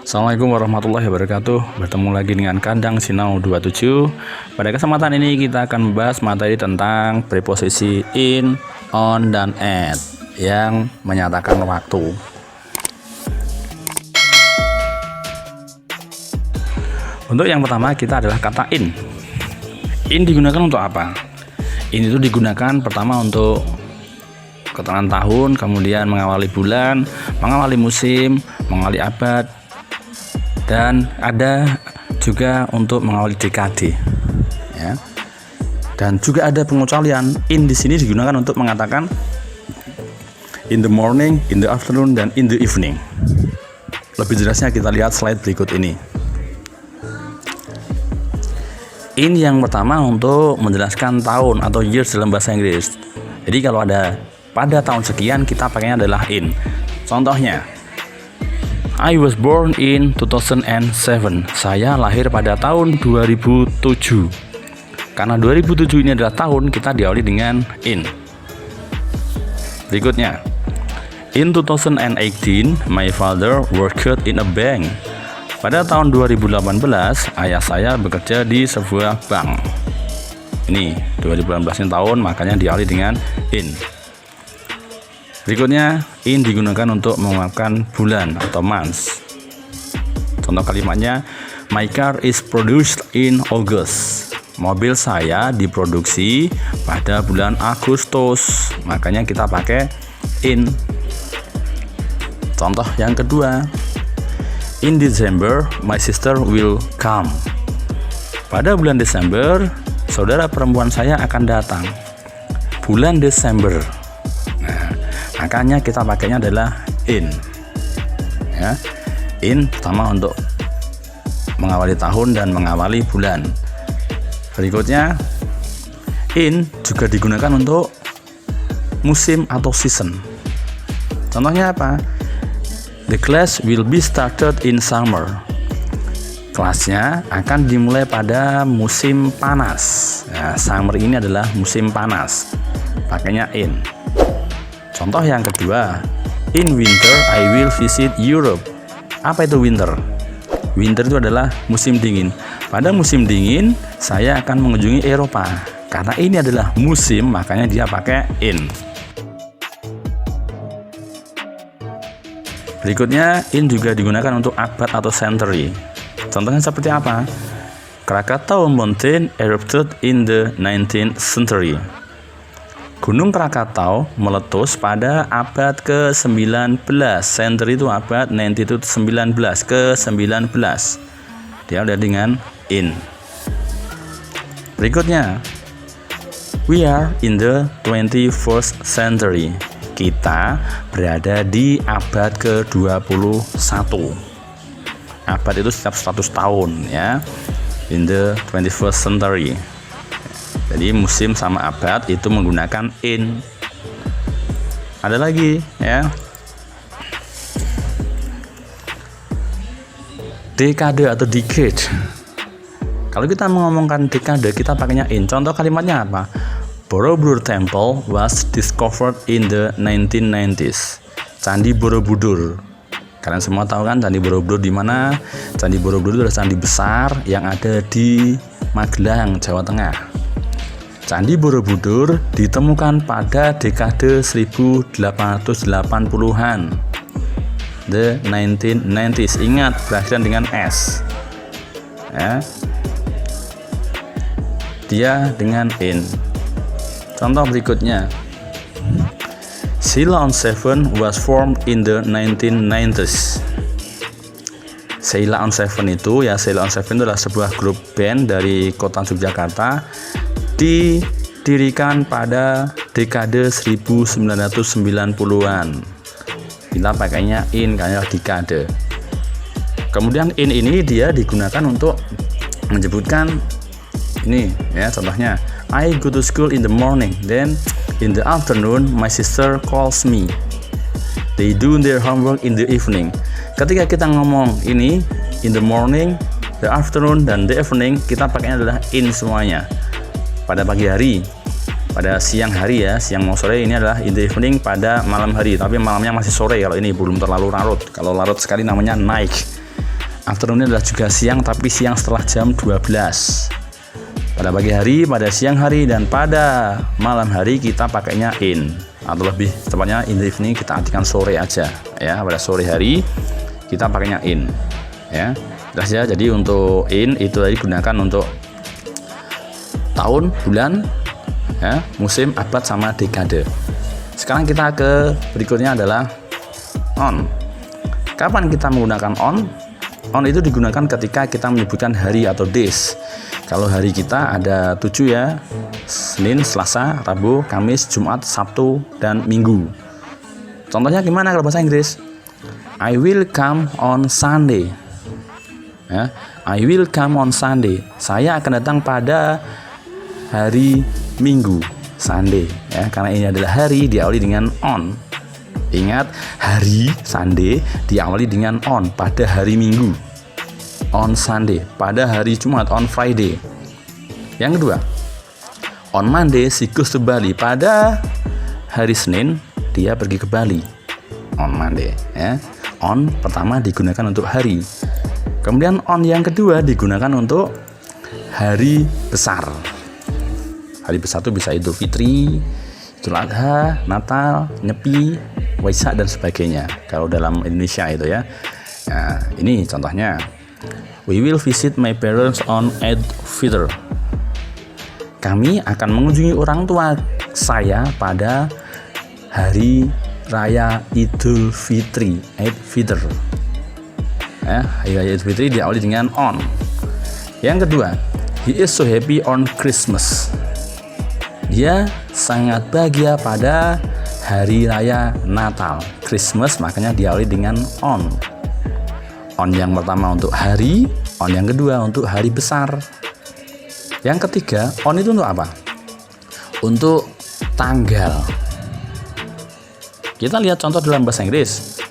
Assalamualaikum warahmatullahi wabarakatuh. Bertemu lagi dengan Kandang Sinau 27. Pada kesempatan ini kita akan membahas materi tentang preposisi in, on, dan at yang menyatakan waktu. Untuk yang pertama kita adalah kata in. In digunakan untuk apa? In itu digunakan pertama untuk keterangan tahun, kemudian mengawali bulan, mengawali musim, mengawali abad, dan ada juga untuk mengawali dekade, ya. Dan juga ada pengecualian. In di sini digunakan untuk mengatakan in the morning, in the afternoon, dan in the evening. Lebih jelasnya kita lihat slide berikut ini. In yang pertama untuk menjelaskan tahun atau years dalam bahasa Inggris. Jadi kalau ada pada tahun sekian, kita pakainya adalah in. Contohnya, I was born in 2007. Saya lahir pada tahun 2007. Karena 2007 ini adalah tahun, kita diawali dengan in. Berikutnya, in 2018, my father worked in a bank. Pada tahun 2018, ayah saya bekerja di sebuah bank. Ini 2018 ini tahun, makanya diawali dengan in. Berikutnya, in digunakan untuk mengungkapkan bulan atau months. Contoh kalimatnya, my car is produced in August. Mobil saya diproduksi pada bulan Agustus, makanya kita pakai in. Contoh yang kedua, in December my sister will come. Pada bulan Desember, saudara perempuan saya akan datang. Bulan Desember. Makanya kita pakainya adalah in, ya. In pertama untuk mengawali tahun dan mengawali bulan. Berikutnya, in juga digunakan untuk musim atau season. Contohnya apa? The class will be started in summer. Kelasnya akan dimulai pada musim panas. Nah, summer ini adalah musim panas. Pakainya in. Contoh yang kedua, in winter I will visit Europe. Apa itu winter? Winter itu adalah musim dingin. Pada musim dingin, saya akan mengunjungi Eropa. Karena ini adalah musim, makanya dia pakai in. Berikutnya, in juga digunakan untuk abad atau century. Contohnya seperti apa? Krakatau Mountain erupted in the 19th century. Gunung Krakatau meletus pada abad ke-19. Century itu abad, 90 itu 19, ke-19. Dia udah dengan in. Berikutnya, we are in the 21st century. Kita berada di abad ke-21. Abad itu setiap 100 tahun, ya. In the 21st century. Jadi musim sama abad itu menggunakan in. Ada lagi, ya. Dekade atau decade. Kalau kita mengomongkan dekade, kita pakainya in. Contoh kalimatnya apa? Borobudur Temple was discovered in the 1990s. Candi Borobudur. Kalian semua tahu kan Candi Borobudur di mana? Candi Borobudur itu adalah candi besar yang ada di Magelang, Jawa Tengah. Candi Borobudur ditemukan pada dekade 1880-an. The 1990s. Ingat, berakhiran dengan S. Ya. Dia dengan in. Contoh berikutnya. Sheila on Seven was formed in the 1990s. Sheila on Seven itu, ya, Sheila on Seven itu adalah sebuah grup band dari kota Yogyakarta, didirikan pada dekade 1990-an. Kita pakainya in karena dekade. Kemudian in ini dia digunakan untuk menyebutkan ini, ya, contohnya I go to school in the morning, then in the afternoon my sister calls me. They do their homework in the evening. Ketika kita ngomong ini in the morning, the afternoon, dan the evening, kita pakainya adalah in semuanya. Pada pagi hari, pada siang hari, ya, siang mau sore, ini adalah in the evening, pada malam hari, tapi malamnya masih sore kalau ini belum terlalu larut. Kalau larut sekali namanya night. Afternoon adalah juga siang, tapi siang setelah jam 12. Pada pagi hari, pada siang hari, dan pada malam hari kita pakainya in, atau lebih tepatnya in the evening kita artikan sore aja ya. Pada sore hari kita pakainya in ya. Jelas ya. Jadi untuk in itu tadi gunakan untuk tahun, bulan ya, musim, abad, sama dekade. Sekarang kita ke berikutnya adalah on. Kapan kita menggunakan on? On itu digunakan ketika kita menyebutkan hari atau days. Kalau hari kita ada 7 ya, Senin, Selasa, Rabu, Kamis, Jumat, Sabtu, dan Minggu. Contohnya gimana kalau bahasa Inggris? I will come on Sunday ya, I will come on Sunday. Saya akan datang pada hari Minggu, Sunday ya, karena ini adalah hari diawali dengan on. Ingat, hari Sunday diawali dengan on, pada hari Minggu on Sunday, pada hari Jumat on Friday. Yang kedua, on Monday she goes to Bali. Pada hari Senin dia pergi ke Bali, on Monday ya. On pertama digunakan untuk hari. Kemudian on yang kedua digunakan untuk hari besar. Hari besar itu bisa Idul Fitri, Idul Adha, Natal, Nyepi, Waisak, dan sebagainya. Kalau dalam Indonesia itu ya. Nah, ini contohnya. We will visit my parents on Eid-Fitr. Kami akan mengunjungi orang tua saya pada hari raya Idul Fitri, Eid-Fitr. Hari raya Idul Fitri diawali dengan on. Yang kedua, he is so happy on Christmas. Dia sangat bahagia pada hari raya Natal, Christmas, makanya diawali dengan on. On yang pertama untuk hari, on yang kedua untuk hari besar. Yang ketiga, on itu untuk apa? Untuk tanggal. Kita lihat contoh dalam bahasa Inggris.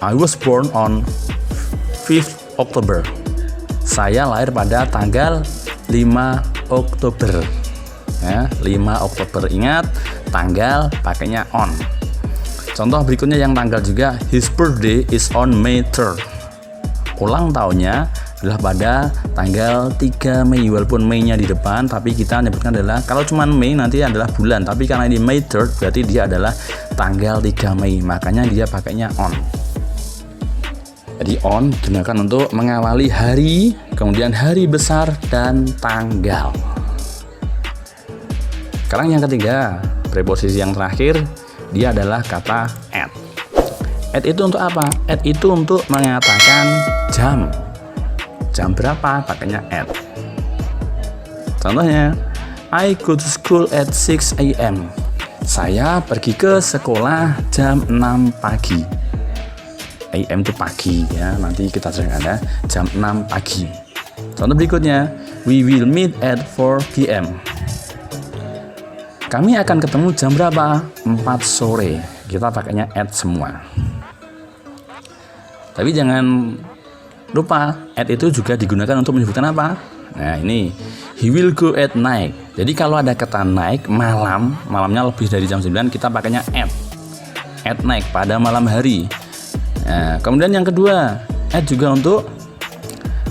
I was born on 5th October. Saya lahir pada tanggal 5 Oktober. Ya, 5 Oktober. Ingat, tanggal pakainya on. Contoh berikutnya yang tanggal juga, his birthday is on May 3rd. Ulang tahunnya adalah pada tanggal 3 Mei. Walaupun Mei-nya di depan, tapi kita menyebutkan adalah, kalau cuma Mei nanti adalah bulan, tapi karena ini May 3rd berarti dia adalah tanggal 3 Mei, makanya dia pakainya on. Jadi on digunakan untuk mengawali hari, kemudian hari besar, dan tanggal. Sekarang yang ketiga, preposisi yang terakhir, dia adalah kata at. At itu untuk apa? At itu untuk mengatakan jam. Jam berapa? Pakainya at. Contohnya, I go to school at 6 a.m. Saya pergi ke sekolah jam 6 pagi. AM itu pagi ya, nanti kita jelaskan ya, jam 6 pagi. Contoh berikutnya, we will meet at 4 p.m. Kami akan ketemu jam berapa? 4 sore. Kita pakainya at semua. Tapi jangan lupa, at itu juga digunakan untuk menyebutkan apa? Nah ini, he will go at night. Jadi kalau ada kata night, malamnya lebih dari jam 9, kita pakainya at. At night, pada malam hari. Nah, kemudian yang kedua, at juga untuk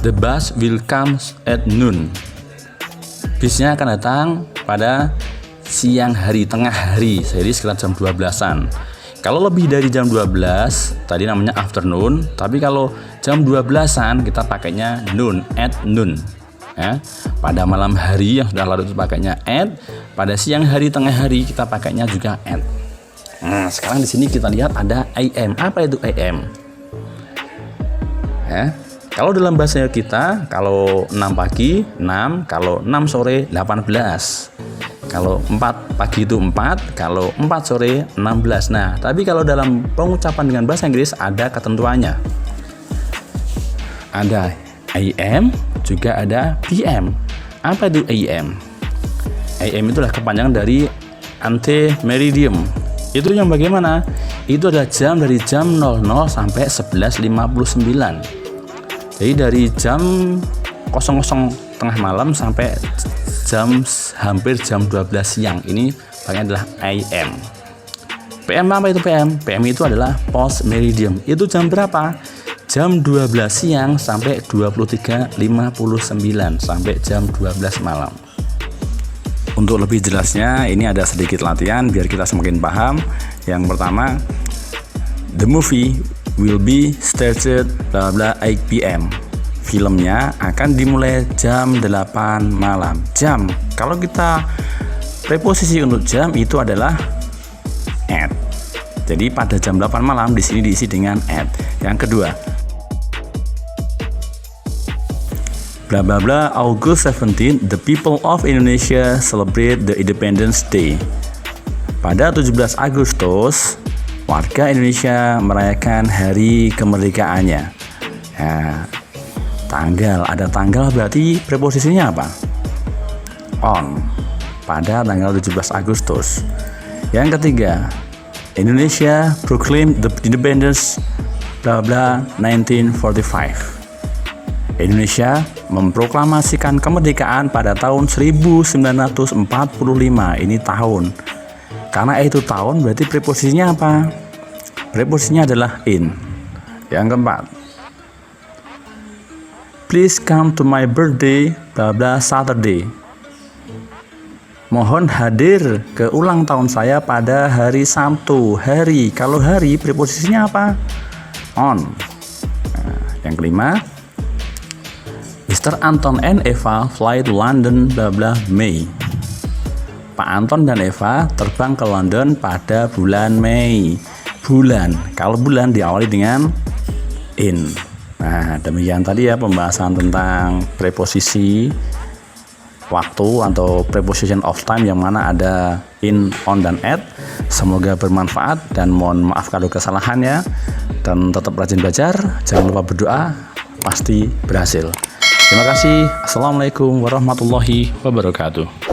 the bus will come at noon. Bisnya akan datang pada siang hari, tengah hari, jadi sekitar jam 12-an. Kalau lebih dari jam 12, tadi namanya afternoon, tapi kalau jam 12-an kita pakainya noon, at noon. Ya. Pada malam hari yang sudah larut itu pakainya at, pada siang hari, tengah hari kita pakainya juga at. Nah, sekarang di sini kita lihat ada AM. Apa itu AM? Ya. Kalau dalam bahasa kita, kalau 6 pagi 6, kalau 6 sore 18. Kalau 4 pagi itu 4, kalau 4 sore 16. Nah, tapi kalau dalam pengucapan dengan bahasa Inggris ada ketentuannya. Ada AM, juga ada PM. Apa itu AM? AM itu adalah kepanjangan dari ante meridiem. Itu yang bagaimana? Itu adalah jam dari jam 00 sampai 11.59. Jadi dari jam 00 tengah malam sampai hampir jam 12 siang. Ini paling adalah AM. PM apa itu PM? PM itu adalah post meridium. Itu jam berapa? jam 12 siang sampai 23.59 sampai jam 12 malam. Untuk lebih jelasnya, ini ada sedikit latihan biar kita semakin paham. Yang pertama, the movie will be started 8 p.m. Filmnya akan dimulai jam 8 malam. Jam, kalau kita preposisi untuk jam itu adalah at. Jadi pada jam 8 malam di sini diisi dengan at. Yang kedua, bla bla bla, August 17, the people of Indonesia celebrate the Independence Day. Pada 17 Agustus, warga Indonesia merayakan hari kemerdekaannya. Ya, tanggal, ada tanggal berarti preposisinya apa? On, pada tanggal 17 Agustus. Yang ketiga, Indonesia proclaimed the independence bla bla 1945. Indonesia memproklamasikan kemerdekaan pada tahun 1945. Ini tahun. Karena itu tahun berarti preposisinya apa? Preposisinya adalah in. Yang keempat, please come to my birthday bla bla Saturday. Mohon hadir ke ulang tahun saya pada hari Sabtu. Hari, kalau hari preposisinya apa? On. Nah, yang kelima, Mr. Anton and Eva fly to London bla bla May. Pak Anton dan Eva terbang ke London pada bulan Mei. Bulan, kalau bulan diawali dengan in. Nah, demikian tadi ya pembahasan tentang preposisi waktu atau preposition of time yang mana ada in, on, dan at. Semoga bermanfaat dan mohon maaf kalau kesalahannya. Dan tetap rajin belajar, jangan lupa berdoa, pasti berhasil. Terima kasih. Assalamualaikum warahmatullahi wabarakatuh.